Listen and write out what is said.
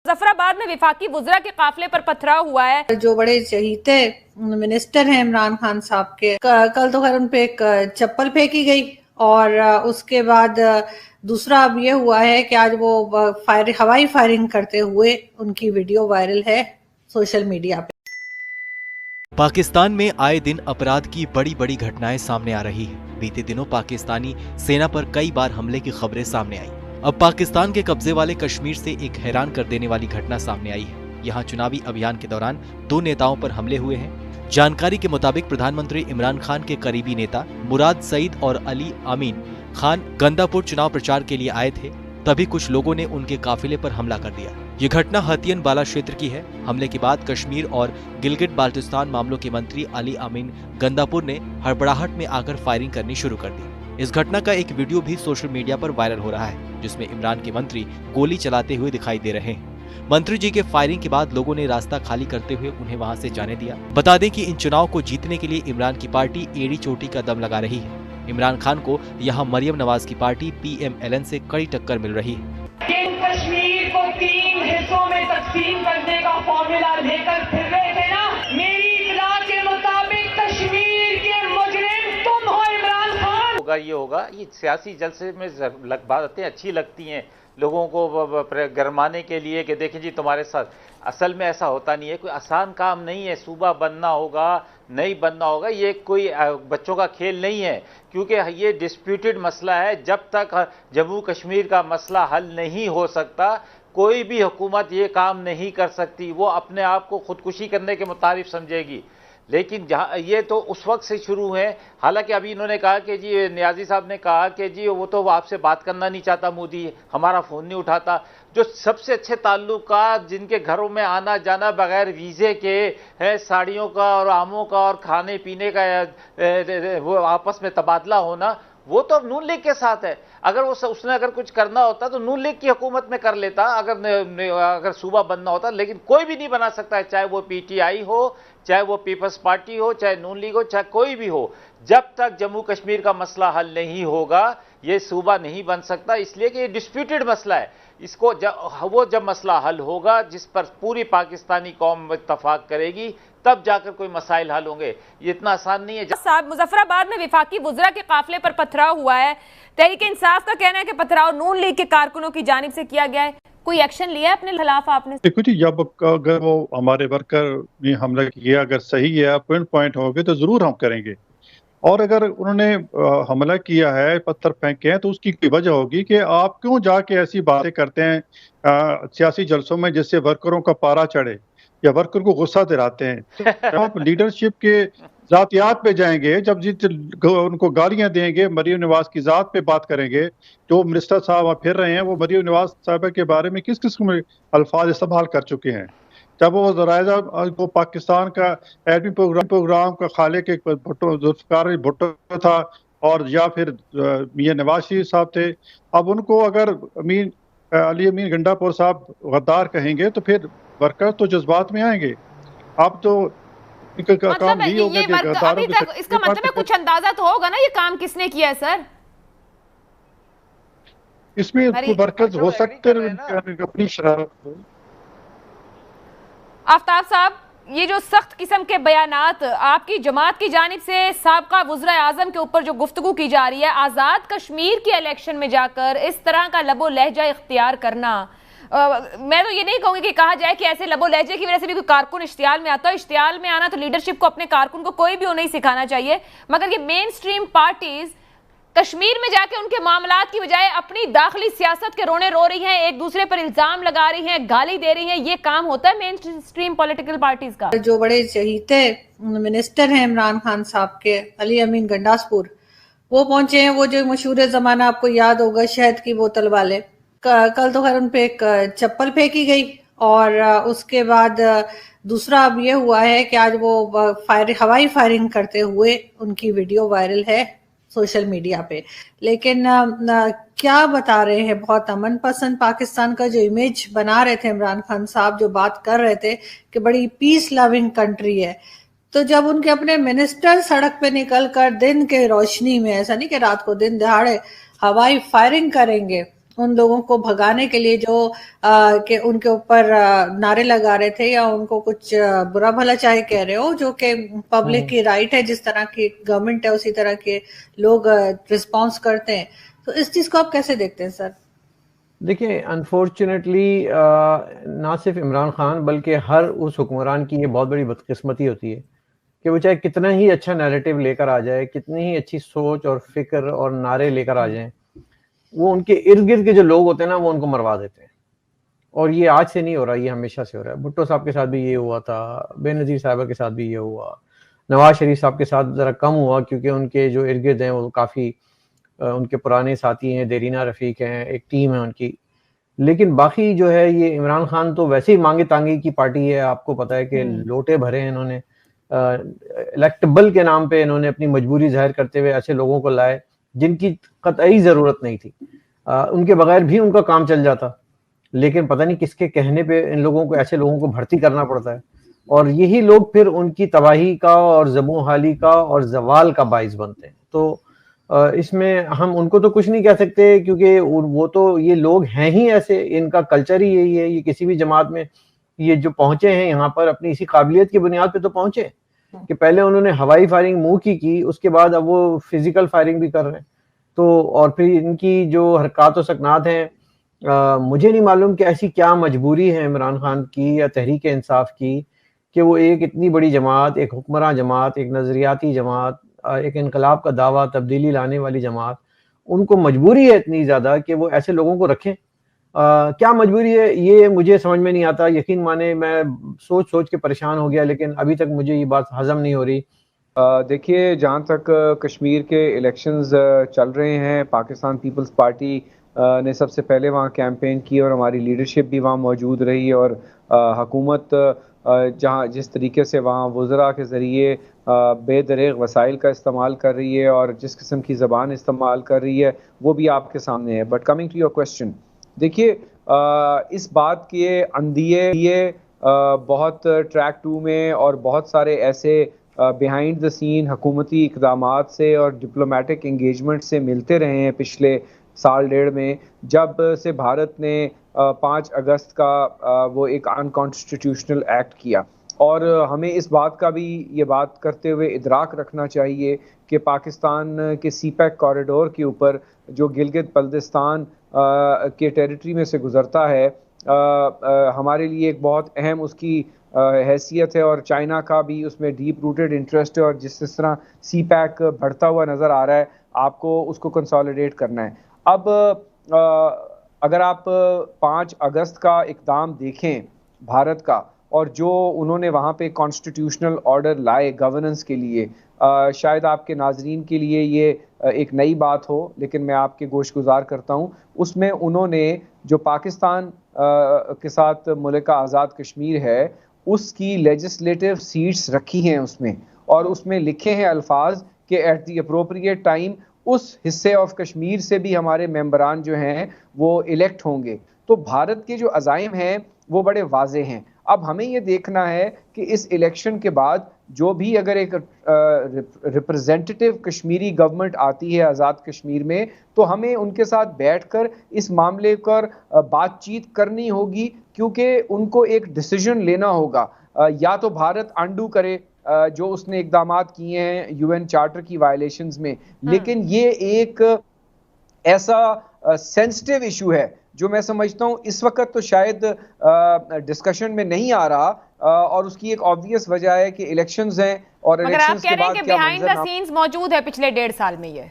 मुजफ्फराबाद में विफाकी वुज़रा के काफिले पर पथराव हुआ है। जो बड़े चहीते मिनिस्टर हैं इमरान खान साहब के, कल तो खैर उन पे एक चप्पल फेंकी गई और उसके बाद दूसरा अब ये हुआ है कि आज वो हवाई फायरिंग करते हुए उनकी वीडियो वायरल है सोशल मीडिया पे। पाकिस्तान में आए दिन अपराध की बड़ी बड़ी घटनाएं सामने आ रही है। बीते दिनों पाकिस्तानी सेना पर कई बार हमले की खबरें सामने आई। अब पाकिस्तान के कब्जे वाले कश्मीर से एक हैरान कर देने वाली घटना सामने आई है। यहाँ चुनावी अभियान के दौरान 2 नेताओं पर हमले हुए हैं। जानकारी के मुताबिक प्रधानमंत्री इमरान खान के करीबी नेता मुराद सईद और अली अमीन खान गंदापुर चुनाव प्रचार के लिए आए थे, तभी कुछ लोगों ने उनके काफिले पर हमला कर दिया। ये घटना हतियन बाला क्षेत्र की है। हमले के बाद कश्मीर और गिलगिट बाल्टिस्तान मामलों के मंत्री अली अमीन गंदापुर ने हड़बड़ाहट में आकर फायरिंग करनी शुरू कर दी। इस घटना का एक वीडियो भी सोशल मीडिया पर वायरल हो रहा है, जिसमें इमरान के मंत्री गोली चलाते हुए दिखाई दे रहे हैं। मंत्री जी के फायरिंग के बाद लोगों ने रास्ता खाली करते हुए उन्हें वहां से जाने दिया। बता दें कि इन चुनाव को जीतने के लिए इमरान की पार्टी एड़ी चोटी का दम लगा रही है। इमरान खान को यहाँ मरियम नवाज की पार्टी PMLN से कड़ी टक्कर मिल रही है। कश्मीर को 3 हिस्सों में तकसीम करने का फॉर्मूला लेकर फिर रहे थे ना, मेरी इत्तला के मुताबिक कश्मीर के मुजरिम तुम हो इमरान खान। ये होगा, ये सियासी जलसे में बातें अच्छी लगती हैं लोगों को गरमाने के लिए कि देखें जी तुम्हारे साथ। असल में ऐसा होता नहीं है, कोई आसान काम नहीं है। सूबा बनना होगा, नहीं बनना होगा, ये कोई बच्चों का खेल नहीं है, क्योंकि ये डिस्प्यूटेड मसला है। जब तक जम्मू कश्मीर का मसला हल नहीं हो सकता, कोई भी हुकूमत ये काम नहीं कर सकती। वो अपने आप को खुदकुशी करने के मुताबिक समझेगी। लेकिन जहाँ ये तो उस वक्त से शुरू है। हालांकि अभी इन्होंने कहा कि जी नियाजी साहब ने कहा कि जी वो तो आपसे बात करना नहीं चाहता, मोदी हमारा फ़ोन नहीं उठाता। जो सबसे अच्छे ताल्लुकात, जिनके घरों में आना जाना बगैर वीज़े के है, साड़ियों का और आमों का और खाने पीने का वो आपस में तबादला होना, वो तो नून लीग के साथ है। अगर उसने अगर कुछ करना होता तो नून लीग की हुकूमत में कर लेता, अगर सूबा बनना होता। लेकिन कोई भी नहीं बना सकता है, चाहे वो PTI हो, चाहे वो पीपल्स पार्टी हो, चाहे नून लीग हो, चाहे कोई भी हो। जब तक जम्मू कश्मीर का मसला हल नहीं होगा, ये सूबा नहीं बन सकता। इसलिए कि ये डिस्प्यूटेड मसला है। इसको जब मसला हल होगा, जिस पर पूरी पाकिस्तानी कौम इत्तफाक करेगी, तब जाकर कोई मसाइल हल होंगे। ये इतना आसान नहीं है। साहब, मुजफ्फराबाद में विफाकी वुज़रा के काफिले पर पथराव हुआ है। तहरीक इंसाफ का कहना है कि पथराव नून लीग के कारकुनों की जानिब से किया गया है। कोई एक्शन लिया है अपने खिलाफ आपने? देखो जी, जब अगर वो हमारे वर्कर ने हमला किया, अगर सही है, पॉइंट हो गए, तो जरूर हम करेंगे। और अगर उन्होंने हमला किया है, पत्थर फेंके हैं, तो उसकी कोई वजह होगी कि आप क्यों जाके ऐसी बातें करते हैं सियासी जलसों में, जिससे वर्करों का पारा चढ़े या वर्कर को गुस्सा दिलाते हैं। जब आप लीडरशिप के जातियात पे जाएंगे, जब उनको गालियां देंगे, मरियम नवाज की जात पे बात करेंगे, जो मिनिस्टर साहब वहाँ फिर रहे हैं, वो मरियम नवाज साहब के बारे में किस किस्म के अल्फाज इस्तेमाल कर चुके हैं। जब वो ज़राइज़ा वो पाकिस्तान का एडमी प्रोग्राम का खालिक एक भुट्टो, जुल्फ़िकार भुट्टो था, और या फिर मियां नवाज शरीफ साहब थे। अब उनको अगर अली अमीन गंडापुर साहब गद्दार कहेंगे, तो फिर वर्कर तो जज्बात में आएंगे। अब तो इनका काम यही होगा कि गद्दारों की इसका मतलब है कुछ अंदाजा तो होगा ना ये काम किसने किया है सर? इसमें वर्कर्स हो सकते हैं अपनी शरारत। आफ्ताब साहब, ये जो सख्त किस्म के बयानात आपकी जमात की जानिब से साबका वज़ीर आज़म के ऊपर जो गुफ्तगू की जा रही है, आज़ाद कश्मीर के इलेक्शन में जाकर इस तरह का लबो लहजा इख्तियार करना, मैं तो ये नहीं कहूँगी कि कहा जाए कि ऐसे लबो लहजे की वजह से भी कोई कारकुन इश्तियाल में आता है। इश्तियाल में आना तो लीडरशिप को, अपने कारकुन को कोई भी वो नहीं सिखाना चाहिए। मगर ये मेन स्ट्रीम पार्टीज कश्मीर में जाके उनके मामलात की बजाय अपनी दाखिली सियासत के रोने रो रही हैं, एक दूसरे पर इल्जाम लगा रही हैं, गाली दे रही हैं। ये काम होता है मेन स्ट्रीम पॉलिटिकल पार्टीज का। जो बड़े चहीते मिनिस्टर हैं इमरान खान साहब के, अली अमीन गंडासपुर, वो पहुंचे हैं। वो जो मशहूर जमाना आपको याद होगा, शहद की बोतल वाले, कल तो खैर उन पे एक चप्पल फेंकी गई और उसके बाद दूसरा अब ये हुआ है कि आज वो हवाई फायरिंग करते हुए उनकी वीडियो वायरल है सोशल मीडिया पे। लेकिन क्या बता रहे हैं, बहुत अमन पसंद पाकिस्तान का जो इमेज बना रहे थे इमरान खान साहब, जो बात कर रहे थे कि बड़ी पीस लविंग कंट्री है, तो जब उनके अपने मिनिस्टर सड़क पे निकल कर दिन के रोशनी में, ऐसा नहीं कि रात को दिन दहाड़े हवाई फायरिंग करेंगे उन लोगों को भगाने के लिए जो कि उनके ऊपर नारे लगा रहे थे या उनको कुछ बुरा भला चाहे कह रहे हो, जो कि पब्लिक की राइट है, जिस तरह की गवर्नमेंट है उसी तरह के लोग रिस्पॉन्स करते हैं, तो इस चीज को आप कैसे देखते हैं सर? देखिए, अनफॉर्चुनेटली ना सिर्फ इमरान खान बल्कि हर उस हुक्मरान की ये बहुत बड़ी बदकिस्मती होती है कि वो चाहे कितना ही अच्छा नैरेटिव लेकर आ जाए, कितनी ही अच्छी सोच और फिक्र और नारे लेकर आ जाएं, वो उनके इर्द गिर्द के जो लोग होते हैं ना, वो उनको मरवा देते हैं। और ये आज से नहीं हो रहा, ये हमेशा से हो रहा है। भुट्टो साहब के साथ भी ये हुआ था, बेनज़ीर साहबा के साथ भी ये हुआ, नवाज शरीफ साहब के साथ ज़रा कम हुआ क्योंकि उनके जो इर्द गिर्द हैं वो काफ़ी उनके पुराने साथी हैं, देरीना रफ़ीक हैं, एक टीम है उनकी। लेकिन बाकी जो है, ये इमरान खान तो वैसे ही मांगे तांगे की पार्टी है। आपको पता है कि लोटे भरे हैं इन्होंने, इलेक्टेबल के नाम पे इन्होंने अपनी मजबूरी जाहिर करते हुए ऐसे लोगों को लाए जिनकी कतई ज़रूरत नहीं थी। उनके बगैर भी उनका काम चल जाता, लेकिन पता नहीं किसके कहने पे इन लोगों को, ऐसे लोगों को भर्ती करना पड़ता है, और यही लोग फिर उनकी तबाही का और ज़बूहाली का और ज़वाल का बाइस बनते हैं। तो इसमें हम उनको तो कुछ नहीं कह सकते क्योंकि वो तो ये लोग हैं ही ऐसे, इनका कल्चर ही यही है। ये किसी भी जमात में ये जो पहुंचे हैं यहाँ पर अपनी इसी काबिलियत की बुनियाद पे तो पहुंचे कि पहले उन्होंने हवाई फायरिंग मुंह की, उसके बाद अब वो फिजिकल फायरिंग भी कर रहे हैं। तो और फिर इनकी जो हरकत और सकनात हैं, मुझे नहीं मालूम कि ऐसी क्या मजबूरी है इमरान खान की या तहरीक इंसाफ की कि वो एक इतनी बड़ी जमात, एक हुक्मरान जमात, एक नज़रियाती जमात, एक इनकलाब का दावा, तब्दीली लाने वाली जमात, उनको मजबूरी है इतनी ज़्यादा कि वो ऐसे लोगों को रखें। क्या मजबूरी है ये मुझे समझ में नहीं आता। यकीन माने मैं सोच सोच के परेशान हो गया, लेकिन अभी तक मुझे ये बात हजम नहीं हो रही। देखिए, जहाँ तक कश्मीर के इलेक्शंस चल रहे हैं, पाकिस्तान पीपल्स पार्टी ने सबसे पहले वहाँ कैंपेन की और हमारी लीडरशिप भी वहाँ मौजूद रही, और हुकूमत जहाँ जिस तरीके से वहाँ वज़रा के ज़रिए बेदरेग वसाइल का इस्तेमाल कर रही है और जिस किस्म की ज़बान इस्तेमाल कर रही है, वो भी आपके सामने है। But coming to your question, देखिए, इस बात के अंदिए बहुत ट्रैक 2 में और बहुत सारे ऐसे बिहाइंड द सीन हुकूमती इक़दामात से और डिप्लोमेटिक इंगेजमेंट से मिलते रहे हैं पिछले साल डेढ़ में, जब से भारत ने 5 अगस्त का वो एक अनकॉन्स्टिट्यूशनल एक्ट किया। और हमें इस बात का भी ये बात करते हुए इदराक रखना चाहिए कि पाकिस्तान के सीपैक कॉरिडोर के ऊपर जो गिलगित बल्तिस्तान के टेरिटरी में से गुज़रता है, हमारे लिए एक बहुत अहम उसकी हैसियत है, और चाइना का भी उसमें डीप रूटेड इंटरेस्ट है, और जिस तरह सीपैक बढ़ता हुआ नज़र आ रहा है, आपको उसको कंसोलिडेट करना है। अब अगर आप 5 अगस्त का इक़दाम देखें भारत का, और जो उन्होंने वहाँ पे कॉन्स्टिट्यूशनल ऑर्डर लाए गवर्नेंस के लिए, शायद आपके नाजरीन के लिए ये एक नई बात हो, लेकिन मैं आपके गोशगुजार करता हूँ। उसमें उन्होंने जो पाकिस्तान के साथ मुल्क आज़ाद कश्मीर है, उसकी लेजिस्लेटिव सीट्स रखी हैं उसमें, और उसमें लिखे हैं अल्फाज कि एट द अप्रोप्रिएट टाइम उस हिस्से ऑफ कश्मीर से भी हमारे मेंबरान जो हैं वो इलेक्ट होंगे। तो भारत के जो अज़ाइम हैं वो बड़े वाज़े हैं। अब हमें ये देखना है कि इस इलेक्शन के बाद जो भी अगर एक रिप्रेजेंटेटिव कश्मीरी गवर्नमेंट आती है आज़ाद कश्मीर में, तो हमें उनके साथ बैठकर इस मामले पर बातचीत करनी होगी, क्योंकि उनको एक डिसीजन लेना होगा। या तो भारत अंडू करे जो उसने इक़दामात किए हैं यूएन चार्टर की वायलेशंस में, लेकिन ये एक ऐसा सेंसिटिव इशू है जो मैं समझता हूँ इस वक्त तो शायद डिस्कशन में नहीं आ रहा, और उसकी एक ऑब्वियस वजह है कि इलेक्शंस हैं, और मगर आप कह रहे हैं कि बिहाइंड द सीन्स मौजूद है पिछले 1.5 साल में ये